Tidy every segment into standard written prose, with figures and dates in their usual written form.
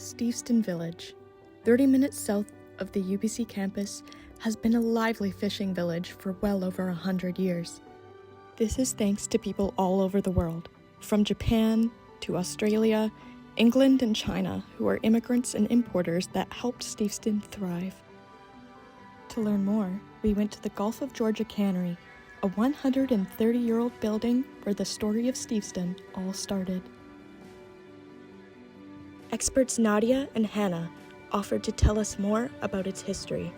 Steveston Village, 30 minutes south of the UBC campus, has been a lively fishing village for well over 100 years. This is thanks to people all over the world, from Japan to Australia, England and China, who are immigrants and importers that helped Steveston thrive. To learn more, we went to the Gulf of Georgia Cannery, a 130-year-old building where the story of Steveston all started. Experts Nadia and Hannah offered to tell us more about its history.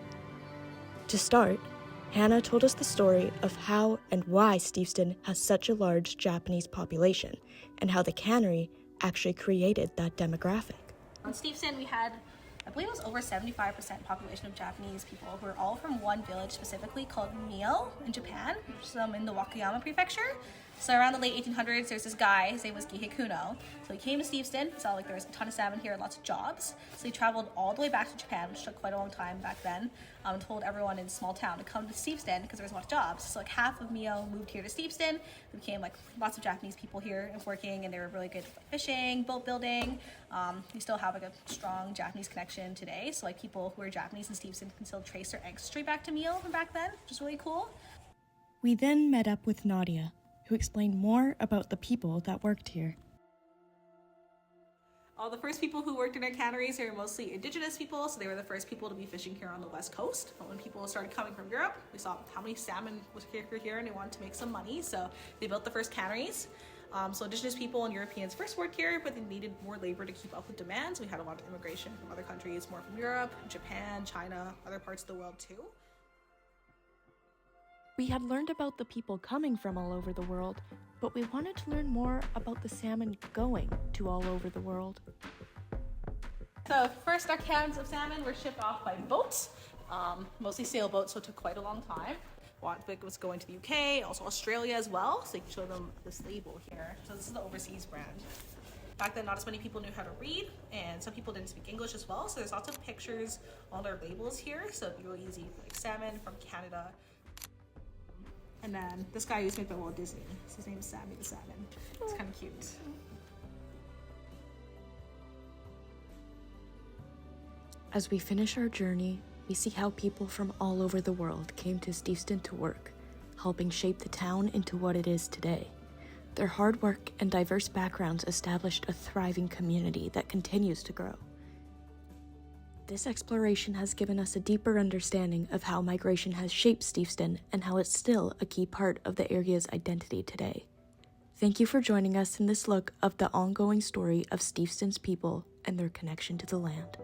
To start, Hannah told us the story of how and why Steveston has such a large Japanese population, and how the cannery actually created that demographic. In Steveston, we had, I believe it was over 75% population of Japanese people who are all from one village specifically called Mio in Japan, which is in the Wakayama prefecture. So around the late 1800s, there's this guy, his name was Gihei Kuno. So he came to Steveston, he saw like there was a ton of salmon here and lots of jobs. So he traveled all the way back to Japan, which took quite a long time back then, and told everyone in a small town to come to Steveston because there was a lot of jobs. So like half of Mio moved here to Steveston. There became like lots of Japanese people here and working, and they were really good at fishing, boat building. We still have like a strong Japanese connection today. So like people who are Japanese in Steveston can still trace their ancestry back to Mio from back then, which is really cool. We then met up with Nadia, who explained more about the people that worked here. All the first people who worked in our canneries are mostly indigenous people, so they were the first people to be fishing here on the west coast. But when people started coming from Europe, we saw how many salmon was here and they wanted to make some money, so they built the first canneries. So indigenous people and Europeans first worked here, but they needed more labor to keep up with demand, so we had a lot of immigration from other countries, more from Europe, Japan, China, other parts of the world too. We had learned about the people coming from all over the world, but we wanted to learn more about the salmon going to all over the world. So first, our cans of salmon were shipped off by boats, mostly sailboats, so it took quite a long time. One big was going to the UK, also Australia as well, so you can show them this label here. So this is the overseas brand. Back then, not as many people knew how to read, and some people didn't speak English as well, so there's lots of pictures on their labels here, so it'd be really easy, like salmon from Canada. And then this guy was made by Walt Disney. So his name is Sammy the Salmon. It's kind of cute. As we finish our journey, we see how people from all over the world came to Steveston to work, helping shape the town into what it is today. Their hard work and diverse backgrounds established a thriving community that continues to grow. This exploration has given us a deeper understanding of how migration has shaped Steveston and how it's still a key part of the area's identity today. Thank you for joining us in this look of the ongoing story of Steveston's people and their connection to the land.